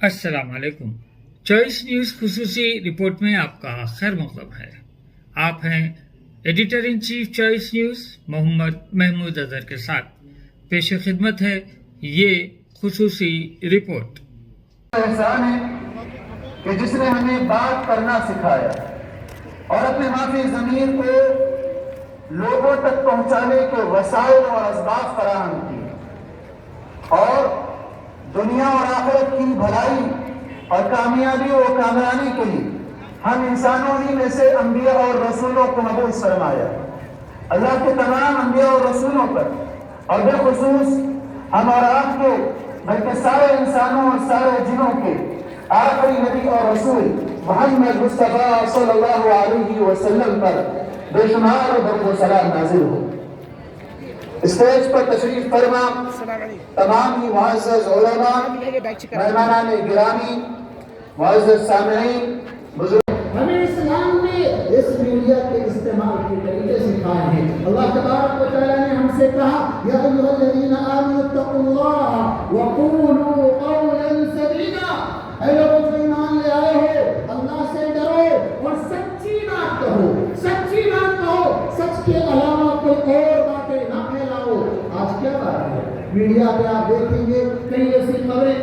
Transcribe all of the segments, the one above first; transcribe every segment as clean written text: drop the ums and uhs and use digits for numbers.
अस्सलाम वालेकुम। Choice news खुसूसी report में आपका खैर मकदम है। आप हैं editor in chief Choice News Mohammad Mahmood Azhar के साथ। पेश खिदमत है ये खुसूसी रिपोर्ट। एहसान है कि जिसने हमें बात करना सिखाया और अपने माफी ज़मीर को लोगों तक पहुंचाने के वसाइल और असबाब फराहम किए और दुनिया और आखिरत की भलाई और कामयाबी और कामरानी के लिए हम इंसानों ही में से अंबिया और रसूलों को मबूस फरमाया। अल्लाह के तमाम अंबिया और रसूलों पर और बिलखुसूस हम और आपके बल्कि सारे इंसानों और सारे जिनों के आखिरी नबी और रसूल मोहम्मद मुस्तफा सल्लल्लाहु अलैहि वसल्लम पर बेशुमार दरूद व सलाम नाज़िल हो। स्टेज पर तशरीफ फरमा तमाम ही मुअज़्ज़ज़ उलमा, मेहमानान गिरामी, मुअज़्ज़ज़ सामिईन, हमें इस्लाम ने इस मीडिया के इस्तेमाल के तरीके सिखाए हैं। अल्लाह तबारक व तआला ने हमसे कहा, या अय्युहल्लज़ीना आमनु तक़ुल्लाह व क़ूलू क़ौलन सदीदा, ऐ लोगों जो ईमान ले आए हो, अल्लाह से डरो और सच्ची बात कहो। सच्ची बात कहो, सच के अलावा कोई और बातें ना फैलाओ। आज क्या बात है, मीडिया पे आप देखेंगे कई ऐसी खबरें,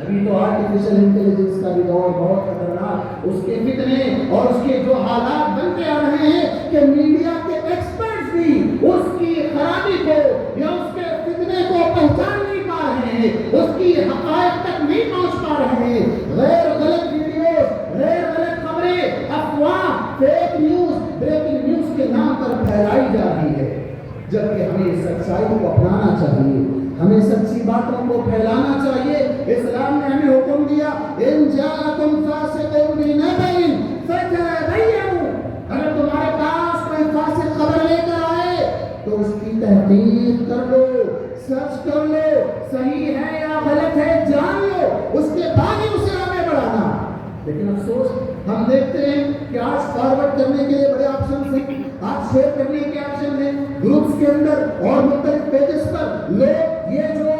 अभी तो आर्टिफिशियल इंटेलिजेंस का भी दौर बहुत खतरनाक, उसके फितने और उसके जो हालात बनते आ रहे हैं कि मीडिया के एक्सपर्ट्स भी उसकी खराबी को या उसके फितने को पहचान नहीं पा रहे हैं, उसकी हक़ाइक़ तक नहीं पहुंच पा रहे हैं। गैर गलत वीडियो, गैर गलत खबरें, अफवाह, फेक न्यूज़, ब्रेकिंग न्यूज़ के नाम पर फैलाई जा रही है, जबकि हमें सच्चाई को अपनाना चाहिए, हमें सच्ची बातों को फैलाना चाहिए। इस्लाम ने हमें हुक्म दिया, इन जाअकुम फासिकुन बिनबइन फतबय्यनु, अगर तुम्हारे पास कोई फासिक खबर लेकर आए तो उसकी तहकीक कर लो, सर्च कर लो, सही है या गलत है जान लो, उसके बाद ही उसे आगे बढ़ाना। लेकिन अफसोस हम देखते हैं कि आज फॉरवर्ड करने के लिए बड़े ऑप्शन हैं, आज शेयर करने के ऑप्शन हैं ग्रुप्स के अंदर और मुख्तलिफ पेजेस पर। लोग ये जो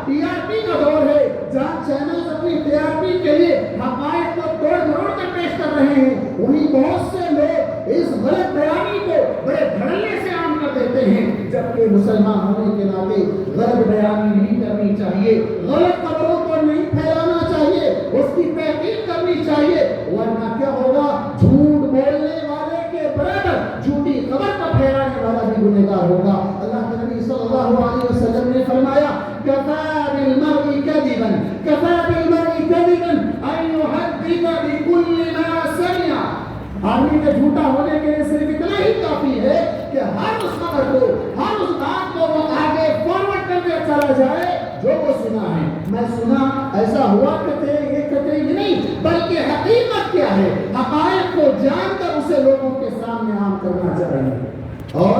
टीआरपी का दौर है, जहाँ चैनल अपनी टीआरपी के लिए हक़ाइक़ को तोड़ मरोड़ कर पेश कर रहे हैं, वहीं बहुत से लोग इस गलत बयानी को बड़े धड़ल्ले से आम कर देते हैं, जबकि मुसलमान होने के नाते गलत बयानी नहीं करनी चाहिए, गलत खबरों को नहीं फैलाना चाहिए, उसकी तहकीक करनी चाहिए, वरना क्या होगा, झूठ बोलने वाले के बराबर झूठी खबर का फैलाने वाला भी गुनहगार होगा। अल्लाह के नबी सल्लल्लाहु अलैहि वसल्लम ने फरमाया, कफ़ा बिल मर्इ कज़िबन, कफ़ा बिल मर्इ कज़िबन अन युहद्दिस बिकुल्लि मा समिअ। आदमी के झूठा होने के लिए सिर्फ इतना ही काफी है कि हर उस खबर को, हर उस बात को वो आगे फॉरवर्ड करके चला जाए जो वो सुना है। मैं सुना, ऐसा हुआ कहते ये नहीं, बल्कि हकीकत क्या है, हक़ाइक़ को जानकर उसे लोगों के सामने आम करना चाहिए। और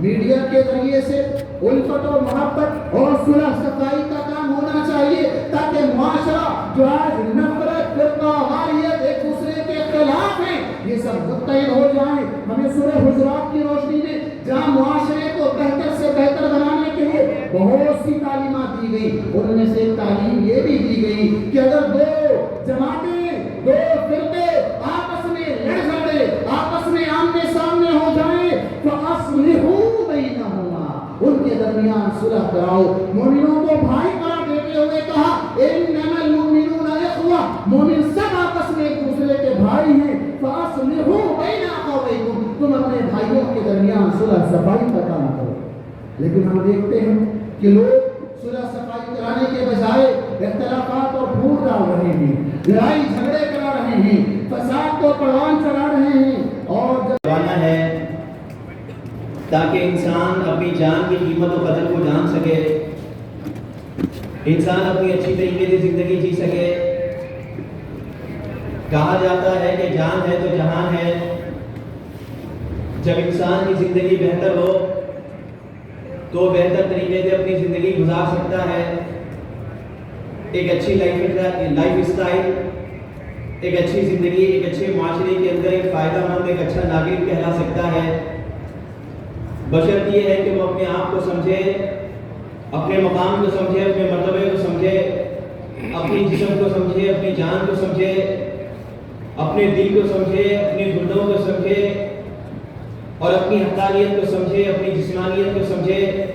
मीडिया के जरिए से उल्फत और मोहब्बत और सुलह सफाई का काम होना चाहिए, ताकि मुआशरा जो आज नफरत, फिरका वारियत, एक दूसरे के खिलाफ है, ये सब मुत्तहिद हो जाए। हमें सूरह हुज़ुरात की रोशनी में जहाँ मुआशरे को बेहतर से बेहतर बनाने के लिए बहुत सी तालीमात दी गई, उनमें से एक तालीम ये भी दी गई कि अगर दो जमातें, दो फिरके आपस में लड़ झगड़े, आपस में आमने सामने हो जाए तो अस्लिहू बैनहुमा, उनके दरमियान सुलह कराओ। मोमिनों को भाई करार देते हुए कहा, इन्नमल मुमिनूना इख्वा, मोमिन सब आपस में एक दूसरे के भाई हैं, फअस्लिहू बैन अखवैकुम, तुम अपने भाइयों के दरमियान सुलह सफाई का काम करो। लेकिन हम देखते हैं कि लोग सुलह सफाई कराने के बजाय इख्तिलाफात और फूट डाल रहे हैं, लड़ाई झगड़े करा रहे हैं, फसाद को परवान चढ़ा रहे हैं। और करवाना है ताकि इंसान अपनी जान की कीमत और कदर को जान सके, इंसान अपनी अच्छी तरीके से जिंदगी जी सके। कहा जाता है कि जान है तो जहान है। जब इंसान की जिंदगी बेहतर हो तो बेहतर तरीके से अपनी ज़िंदगी गुजार सकता है, एक अच्छी लाइफ स्टाइल, एक अच्छी ज़िंदगी, एक अच्छे माशरे के अंदर एक फ़ायदेमंद, एक अच्छा नागरिक कहला सकता है। बशर्त ये है कि वो अपने आप को समझे, अपने मकाम को समझे, अपने मर्तबे को समझे, अपने اپنے جسم کو سمجھے، اپنی جان کو سمجھے، اپنے دل کو سمجھے، اپنے گردوں کو سمجھے اور اپنی حقانیت کو سمجھے، اپنی جسمانیت کو سمجھے۔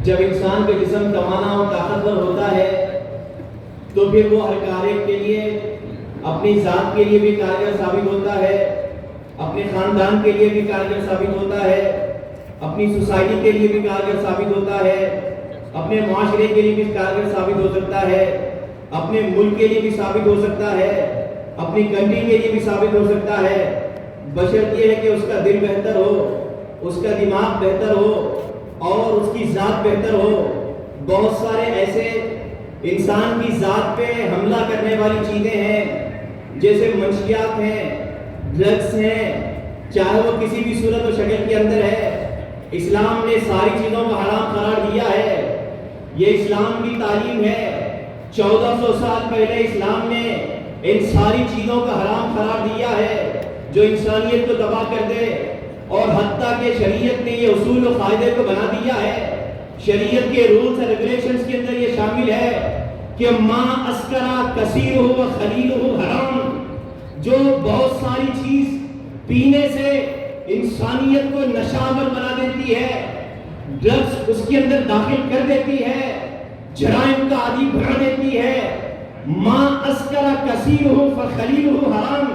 جب انسان کا جسم توانا اور طاقتور ہوتا ہے تو پھر وہ ہر کارج کے لیے، اپنی ذات کے لیے بھی کارگر ثابت ہوتا ہے، اپنے خاندان کے لیے بھی کارگر ثابت ہوتا ہے، اپنی سوسائٹی کے لیے بھی کارگر ثابت ہوتا ہے، اپنے معاشرے کے لیے بھی کارگر ثابت ہو سکتا ہے، اپنے ملک کے لیے بھی ثابت ہو سکتا ہے، اپنی کنٹری کے لیے بھی ثابت ہو سکتا ہے، بشرط یہ ہے کہ اس کا دل بہتر ہو، اس کا دماغ بہتر ہو اور اس کی ذات بہتر ہو۔ بہت سارے ایسے انسان کی ذات پہ حملہ کرنے والی چیزیں ہیں، جیسے منشیات ہیں، ڈرگس ہیں، چاہے وہ کسی بھی صورت و شکل کے اندر ہے۔ اسلام نے ساری چیزوں کو حرام قرار دیا ہے، یہ اسلام کی تعلیم ہے۔ 1400 سال پہلے اسلام نے ان ساری چیزوں کا حرام قرار دیا ہے جو انسانیت کو تباہ کر دے، اور حتیٰ کہ شریعت نے یہ اصول و قاعدے کو بنا دیا ہے۔ شریعت کے رولز اور ریگولیشنز کے اندر یہ شامل ہے کہ ما اسکرا کثیر ہو و خلیل ہو حرام، جو بہت ساری چیز پینے سے انسانیت کو نشاور بنا دیتی ہے، ڈرگس اس کے اندر داخل کر دیتی ہے، جرائم کا عادی بنا دیتی ہے۔ ما اسکرا کثیر ہو فخلیل ہو حرام،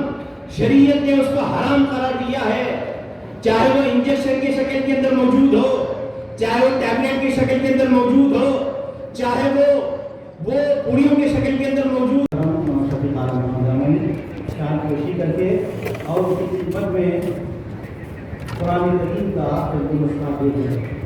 شریعت نے اس کو حرام قرار دیا ہے، چاہے وہ انجیکشن کی شکل کے اندر موجود ہو، چاہے وہ ٹیبلٹ کی شکل کے اندر موجود ہو، چاہے وہ پوڑیوں کی شکل کے اندر موجود کوشش کر کے اور اس کی خدمت میں قرآن کریم کا مسئلہ دے دیں۔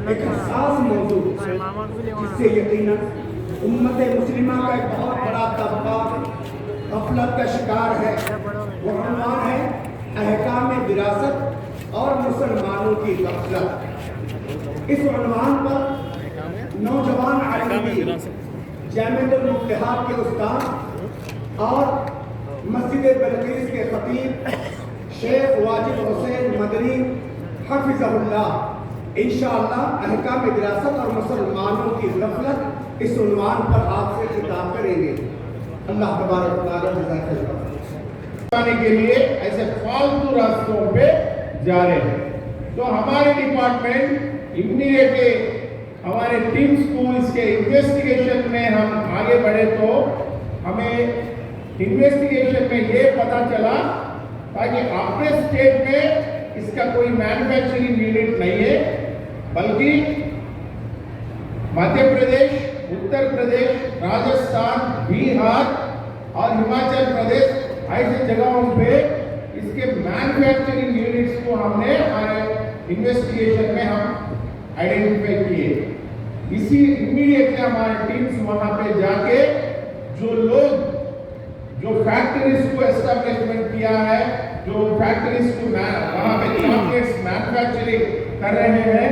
ایک حساس موضوع جس سے یقیناً امت مسلمہ کا ایک بہت بڑا طبقہ غفلت کا شکار ہے، وہ عنوان ہے احکام وراثت اور مسلمانوں کی غفلت۔ اس عنوان پر نوجوان عالمگیر جامعۃ المفتیحات کے استاد اور مسجد بلقیس کے خطیب شیخ واجد حسین مدنی حفظہ اللہ انشاءاللہ احکام وراثت اور مسلمانوں کی غفلت اس عنوان پر آپ سے خطاب کریں گے۔ اللہ تبارک و تعالیٰ جزاک اللہ کے لیے ایسے فالتو راستوں پہ جا رہے ہیں، تو ہمارے ڈپارٹمنٹ امیڈیٹلی ہمارے ٹیم سکولز کے انویسٹیگیشن میں ہم آگے بڑھے تو ہمیں انویسٹیگیشن میں یہ پتا چلا تاکہ اپنے اسٹیٹ میں اس کا کوئی مینوفیکچرنگ یونٹ نہیں ہے، بلکہ مدھیہ پردیش، اتر پردیش، راجستھان، بہار اور ہماچل پردیش ایسے جگہوں پہ اس کے مینوفیکچرنگ یونٹس کو ہم نے ہمارے انویسٹیگیشن میں ہم آئیڈینٹیفائی کیے۔ اسی امیڈیٹلی ہمارے ٹیمز وہاں پہ جا کے جو لوگ جو فیکٹریز کو اسٹیبلشمنٹ کیا ہے، جو فیکٹریز کو وہاں پہ چاکلیٹس مینوفیکچرنگ کر رہے ہیں،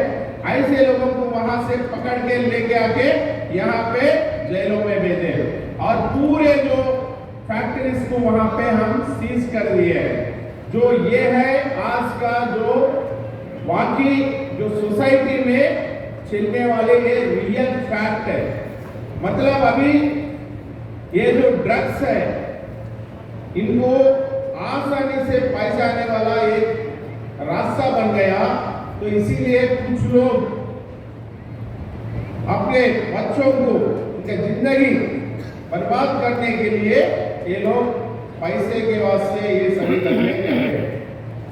ایسے لوگوں کو وہاں سے پکڑ کے لے کے آ کے یہاں پہ جیلوں میں بھیجے اور پورے جو فیکٹریز کو وہاں پہ ہم سیز کر دیے ہیں۔ جو یہ ہے آج کا جو واقعی جو سوسائٹی میں چلنے والے یہ ریئل فیکٹ ہے، مطلب ابھی یہ جو ڈرگس ہے ان کو آسانی سے پائے جانے والا ایک راستہ بن گیا، تو اسی لیے کچھ لوگ اپنے بچوں کو ان کی زندگی برباد کرنے کے لیے یہ لوگ پیسے کے واسطے یہ سبھی کرنے کے لیے۔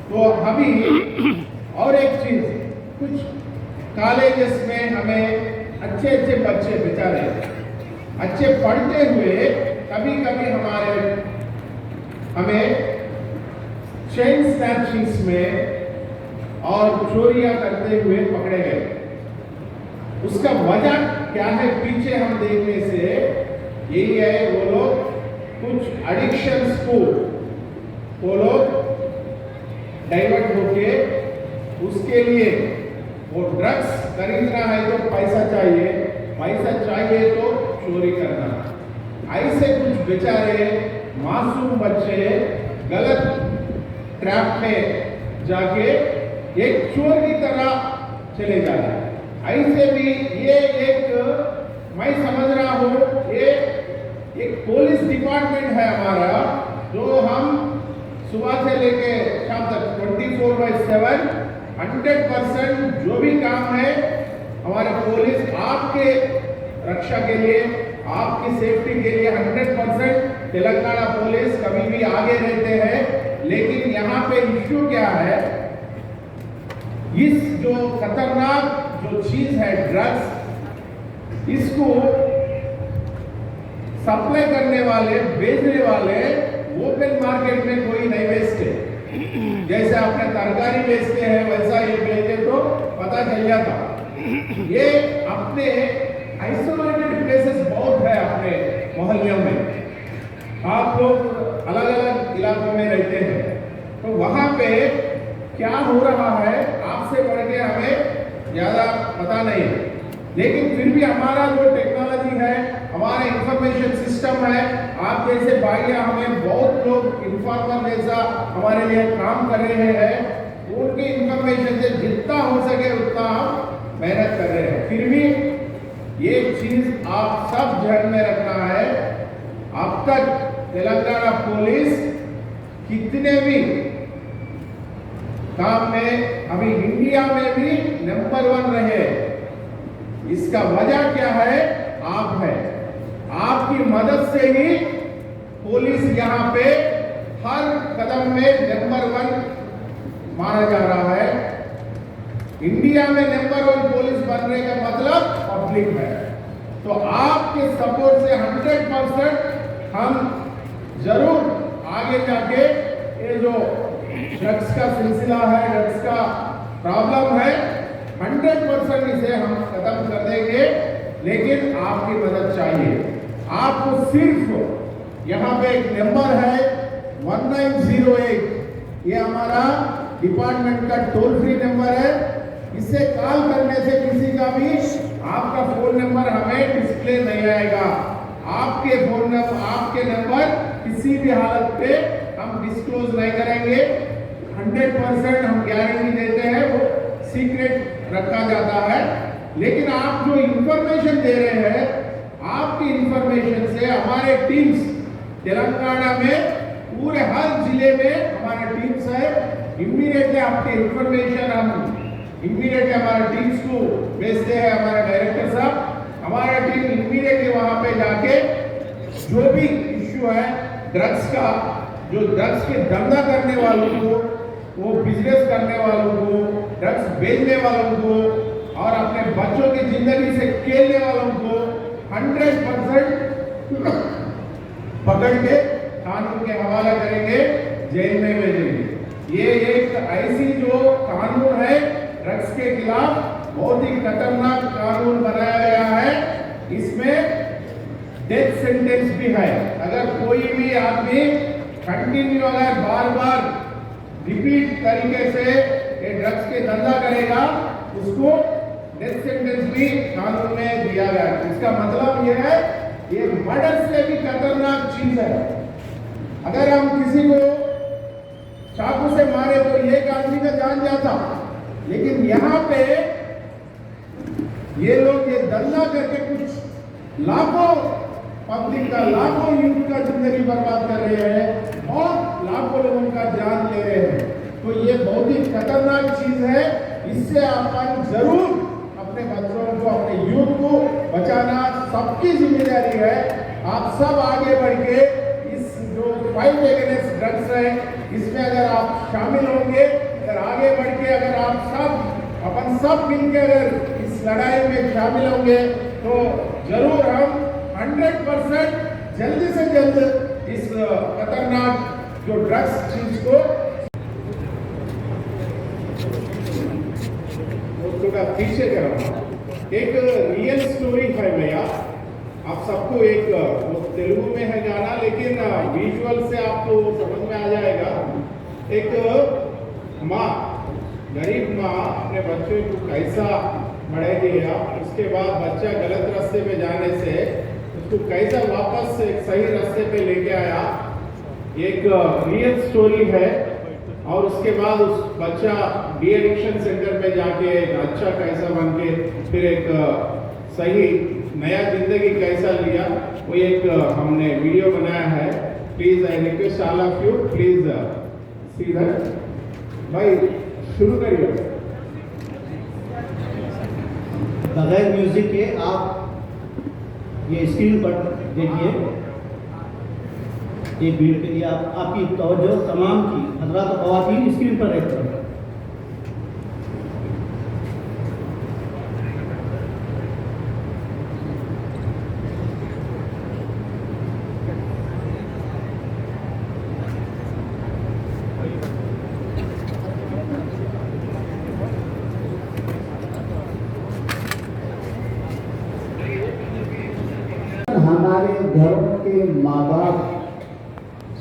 تو ابھی اور ایک چیز، کچھ کالجز میں ہمیں अच्छे अच्छे बच्चे बेचारे अच्छे पढ़ते हुए कभी कभी हमें चेन स्नैचिंग्स में और चोरियां करते हुए पकड़े गए। उसका वजह क्या है पीछे हम देखने से यही है, वो लोग कुछ एडिक्शंस को वो लोग डाइवर्ट होके उसके लिए वो ड्रग्स खरीदना है तो पैसा चाहिए तो चोरी करना। ऐसे कुछ बेचारे मासूम बच्चे गलत ट्रैप में जाके एक चोर की तरह चले जा रहे हैं। ऐसे भी ये एक मैं समझ रहा हूँ ये एक पुलिस डिपार्टमेंट है हमारा, जो हम सुबह से लेके शाम तक 24/7 100% जो भी काम है हमारे पुलिस आपके रक्षा के लिए, आपकी सेफ्टी के लिए 100% तेलंगाना पुलिस कभी भी आगे रहते हैं। लेकिन यहाँ पे इश्यू क्या है, इस जो खतरनाक जो चीज है ड्रग्स, इसको सप्लाई करने वाले बेचने वाले ओपन मार्केट में कोई नहीं बेचते। जैसे आपने तरकारी बेचते हैं वैसा ये बेचे तो पता चल जाता। ये अपने आइसोलेटेड प्लेसेस बहुत है अपने मोहल्लों में, आप लोग अलग अलग इलाकों में रहते हैं तो वहां पे क्या हो रहा है आपसे बढ़ के हमें ज्यादा पता नहीं है। लेकिन फिर भी हमारा जो टेक्नोलॉजी है, हमारा इंफॉर्मेशन सिस्टम है, आप जैसे भाइयां हमें बहुत लोग इन्फॉर्मर जैसा हमारे लिए काम कर रहे हैं, उनकी इंफॉर्मेशन से जितना हो सके उतना हम मेहनत कर रहे हैं। फिर भी ये चीज आप सब ध्यान में रखना है, अब तक तेलंगाना पुलिस कितने भी काम में अभी इंडिया में भी नंबर 1 रहे। इसका वजह क्या है? आप है, आपकी मदद से ही पुलिस यहाँ पे हर कदम में नंबर 1 माना जा रहा है। इंडिया में नंबर 1 पुलिस बनने का मतलब पब्लिक है। तो आपके सपोर्ट से 100% हम जरूर आगे जाके ये जो ड्रग्स का सिलसिला है, ड्रग्स का प्रॉब्लम है, 100% इसे हम खत्म कर देंगे। लेकिन आपकी मदद चाहिए। आपको सिर्फ यहाँ पे एक नंबर है 1908, ये हमारा डिपार्टमेंट का टोल फ्री नंबर है। इससे कॉल करने से किसी का भी आपका फोन नंबर हमें डिस्प्ले नहीं आएगा। आपके नंबर किसी भी हालत पे हम डिस्क्लोज नहीं करेंगे। 100% हम गारंटी देते हैं, वो सीक्रेट रखा जाता है। लेकिन आप जो इंफॉर्मेशन दे रहे हैं, आपकी इंफॉर्मेशन से हमारे टीम्स तेलंगाना में पूरे हर जिले में हमारे टीम्स है। इमीडिएटली आपके इंफॉर्मेशन हम इमीडिएटली हमारे टीम्स को भेजते हैं। हमारे डायरेक्टर साहब, हमारा टीम इमीडिएटली वहां पे जाके जो भी इश्यू है ड्रग्स का, जो ड्रग्स के धंधा करने वालों को, वो बिजनेस करने वालों को, ड्रग्स बेचने वालों को और अपने बच्चों की जिंदगी से खेलने वालों को 100% पकड़ के कानून के हवाला करेंगे, जेल में भेजेंगे। ये एक ऐसी जो कानून है ड्रग्स के खिलाफ, बहुत ही खतरनाक कानून बनाया गया है। इसमें डेथ सेंटेंस भी है। अगर कोई भी आदमी कंटिन्यू अगर बार बार रिपीट तरीके से ये ड्रग्स के धंधा करेगा, उसको डेथ सेंटेंस भी कानून में दिया गया है। इसका मतलब यह है ये मर्डर से भी खतरनाक चीज है। अगर हम किसी को चाकू से मारे तो एक आदमी का जान जाता, लेकिन यहाँ पे ये लोग ये धंधा करके कुछ लाखों पब्लिक का, लाखों यूथ का जिंदगी बर्बाद कर रहे हैं और लाखों लोगों का जान ले रहे हैं। तो ये बहुत ही खतरनाक चीज है। इससे अपन जरूर अपने बच्चों को, अपने यूथ को बचाना सबकी जिम्मेदारी है। आप सब आगे बढ़ के इस जो फाइट अगेंस्ट ड्रग्स है, इसमें अगर आप शामिल होंगे, अगर आगे बढ़ के अगर आप सब अपन सब मिलकर अगर इस इस लड़ाई में शामिल होंगे तो जरूर हम 100% जल्दी से जल्द इस खतरनाक जो ड्रग्स चीज को थोड़ा पीछे करो। एक रियल स्टोरी है भैया, आप सबको एक तेलुगु में है गाना लेकिन विजुअल से आपको समझ में आ जाएगा। एक माँ, गरीब माँ अपने बच्चे को कैसा बढ़ाएगी, उसके बाद बच्चा गलत रास्ते पे जाने से उसको कैसा वापस एक सही रास्ते पे लेके आया, एक रियल स्टोरी है। और उसके बाद उस बच्चा डी एडिक्शन सेंटर में जाके एक अच्छा कैसा बन के फिर एक सही नया जिंदगी कैसा लिया, वो एक हमने वीडियो बनाया है। Please I request all of you, please see that. भाई शुरू करिए। बगैर म्यूजिक के आप ये स्क्रीन पर देखिए, एक भीड़ के लिए आपकी तवज्जो तमाम की हज़रात और ख़वातीन स्क्रीन पर रहते हैं। हमारे घरों के माँ बाप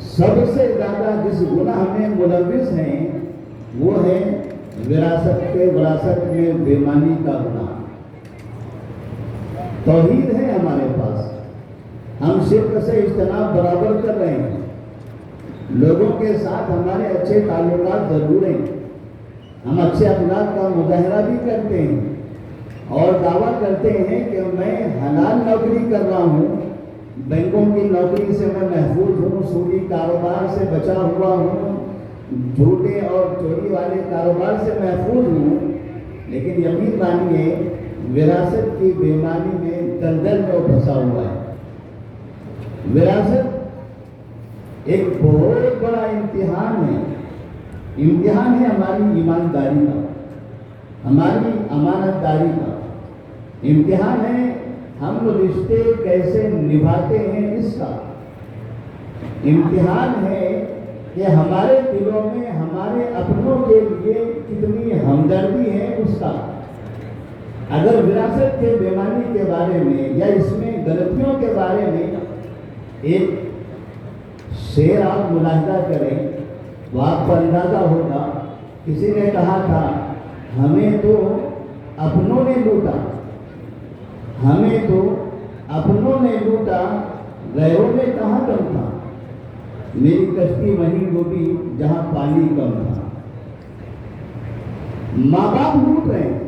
सबसे ज्यादा जिस गुनाह में मुलविस हैं वो है विरासत में बेईमानी का गुनाह। तौहीद है हमारे पास, हम शिर्क से इज्तनाब बराबर कर रहे हैं, लोगों के साथ हमारे अच्छे ताल्लुकात जरूर हैं, हम अच्छे अखलाक का मुजाहरा भी करते हैं और दावा करते हैं कि मैं हलाल नौकरी कर रहा हूँ, बैंकों की नौकरी से मैं महफूज हूँ, सूदी कारोबार से बचा हुआ हूँ, झूठे और चोरी वाले कारोबार से महफूज हूँ, लेकिन यकीन मानिए विरासत की बेईमानी में दलदल में फंसा हुआ है। विरासत एक बहुत बड़ा इम्तिहान है हमारी ईमानदारी का, हमारी अमानतदारी का इम्तिहान है। हम रिश्ते कैसे निभाते हैं इसका इम्तिहान है कि हमारे दिलों में हमारे अपनों के लिए कितनी हमदर्दी है उसका। अगर विरासत के बेईमानी के बारे में या इसमें गलतियों के बारे में एक शेर आप मुलाहिजा करें तो आपको अंदाजा होगा। किसी ने कहा था, हमें तो अपनों ने लूटा, हमें तो अपनों ने लूटा, गैरों में कहाँ दम था, मेरी कश्ती वहीं डूबी जहां पानी कम था। माँ बाप लूट रहे हैं,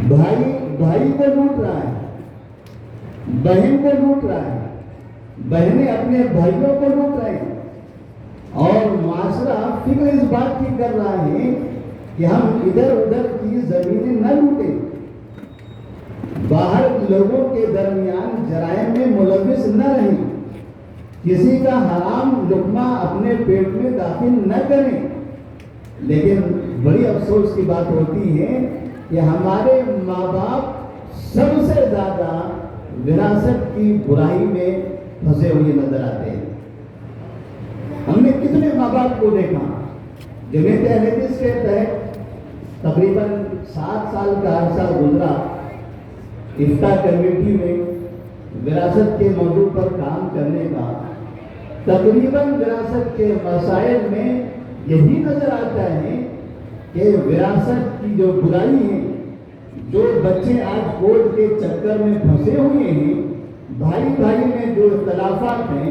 भाई को लूट रहा है, बहन को लूट रहा है, बहनें अपने भाइयों को लूट रहे हैं और माशरा फिक्र इस बात की कर रहा है कि हम इधर उधर की जमीनें न लूटें, बाहर लोगों के दरमियान जराइम में मुलविस न रहें, किसी का हराम लुकमा अपने पेट में दाखिल न करें। लेकिन बड़ी अफसोस की बात होती है कि हमारे माँ बाप सबसे ज्यादा विरासत की बुराई में फंसे हुए नजर आते हैं। हमने कितने माँ बाप को देखा जमीयत अहले हदीस के तहत तकरीबन 7 साल का अरसा गुजरा, इफ्ता कमेटी में विरासत के मौजू पर काम करने का। तकरीबन विरासत के मसाइल में यही नजर आता है कि विरासत की जो बुराई है, जो बच्चे आज कोर्ट के चक्कर में फंसे हुए हैं, भाई भाई में जो इख्तलाफात हैं,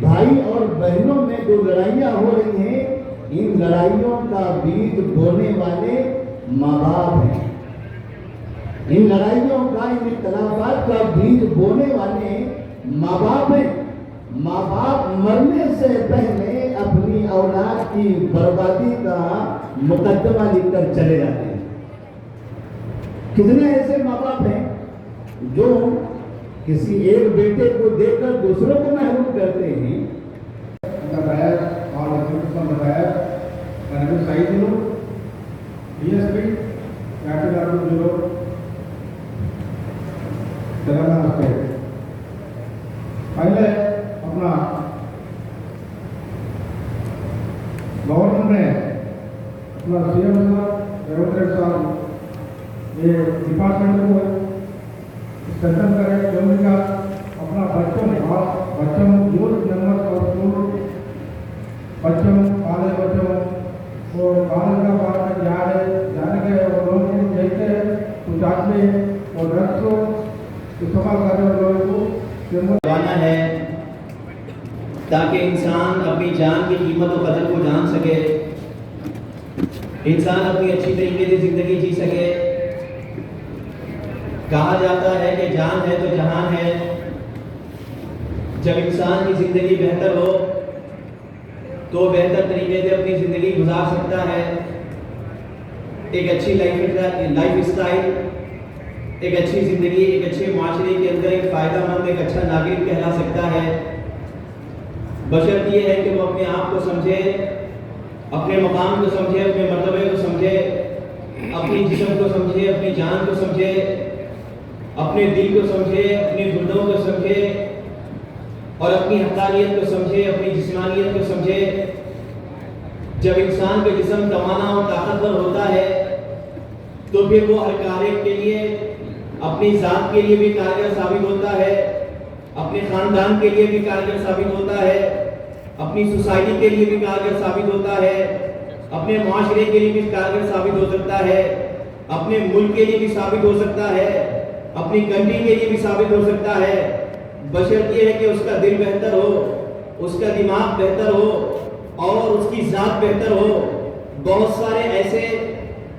भाई और बहनों में जो लड़ाइयाँ हो रही हैं, इन लड़ाइयों का बीज बोने वाले माँ बाप हैं। इन लड़ाइयों का, इन इख्तलाफात का बीज बोने वाले माँ बाप हैं। माँ बाप मरने से पहले अपनी औलाद की बर्बादी का मुकदमा लिखकर चले जाते हैं। कितने ऐसे माँ बाप हैं जो किसी एक बेटे को देकर दूसरों को महरूम करते हैं। और 0 तेलंगाना स्टेट। पहले अपना गवर्नमेंट ने अपना सीएम रेवंत रेड्डी साहब ये डिपार्टमेंट को स्ट्रेंथन करे, क्योंकि अपना बच्चों यूथ मेंबर्स और स्कूल बच्चों कॉलेज बच्चों वो कॉलेज का बाहर जाने के लोग जैसे कुछ आदमी और ड्रग्स को इस्तेमाल कर रहे लोगों को करवाना है ताकि इंसान अपनी जान की कीमत और कदर को जान सके, इंसान अपनी अच्छी तरीके से जिंदगी जी सके। कहा जाता है कि जान है तो जहान है। जब इंसान की जिंदगी बेहतर हो तो बेहतर तरीके से अपनी जिंदगी गुजार सकता है। एक अच्छी लाइफ स्टाइल, एक अच्छी जिंदगी, एक अच्छे माशरे के अंदर एक फायदामंद, एक अच्छा नागरिक कहला सकता है। बशर्त ये है कि वो अपने आप को समझे, अपने मकाम को समझे, अपने मर्तबे को समझे, अपनी जिस्म को समझे, अपनी जान को समझे, अपने दिल को समझे, अपनी गुर्दों को समझे और अपनी हक़ानियत को समझे, अपनी जिस्मानियत को समझे। जब इंसान का जिस्म तवाना और ताकतवर होता है तो फिर वो हर कार्य के लिए, अपनी ज़ात के लिए भी कारगर साबित होता है, अपने ख़ानदान के लिए भी कारगर साबित होता है, अपनी सोसाइटी के लिए भी कारगर साबित होता है, अपने माशरे के लिए भी कारगर साबित हो सकता है, अपने मुल्क के लिए भी साबित हो सकता है, अपनी कंट्री के लिए भी साबित हो सकता है। बशर्त ये है कि उसका दिल बेहतर हो, उसका दिमाग बेहतर हो और उसकी ज़ात बेहतर हो। बहुत सारे ऐसे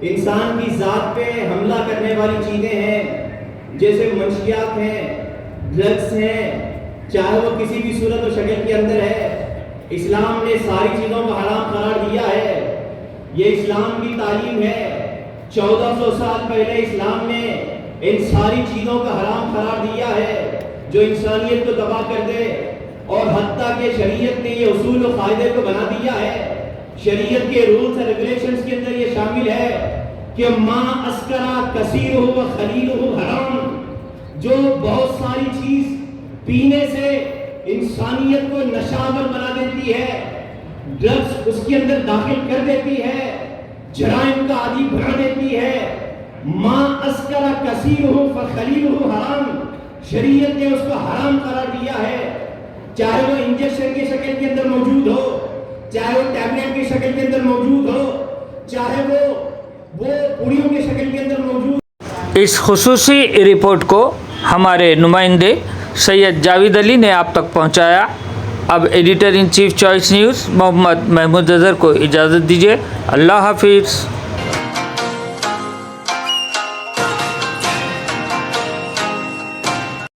इंसान की ज़ात पे हमला करने वाली चीज़ें हैं, जैसे मंशियात हैं, ड्रग्स हैं, चाहे वो किसी भी सूरत और शक्ल के अंदर है। इस्लाम ने सारी चीज़ों को हराम करार दिया है। ये इस्लाम की तालीम है। 1400 साल पहले इस्लाम ने इन सारी चीज़ों का हराम करार दिया है जो इंसानियत को तबाह कर दे, और हत्ता के शरीयत ने ये उसूल और कायदे को बना दिया है। शरीयत के रूल्स और रेगुलेशंस के अंदर ये शामिल है कि मा अस्करा कसीर हो व खलील हो हराम। जो बहुत सारी चीज पीने से इंसानियत को नशावर बना देती है, ड्रग्स उसके अंदर दाखिल कर देती है, जराइम का आदि बना देती है। माँ अस्करा कसीर हो व खलील हो हराम, शरीयत ने उसको हराम करार दिया है। चाहे वो इंजेक्शन की शक्ल के अंदर मौजूद हो, चाहे वो टैबलेट की शक्ल के अंदर मौजूद हो, चाहे वो पुड़ियों की शक्ल के अंदर मौजूद। इस खुसूसी रिपोर्ट को हमारे नुमाइंदे सैयद जावेद अली ने आप तक पहुंचाया। अब editor in chief Choice News Mohammad Mahmood Azhar को इजाज़त दीजिए। अल्लाह हाफिज़।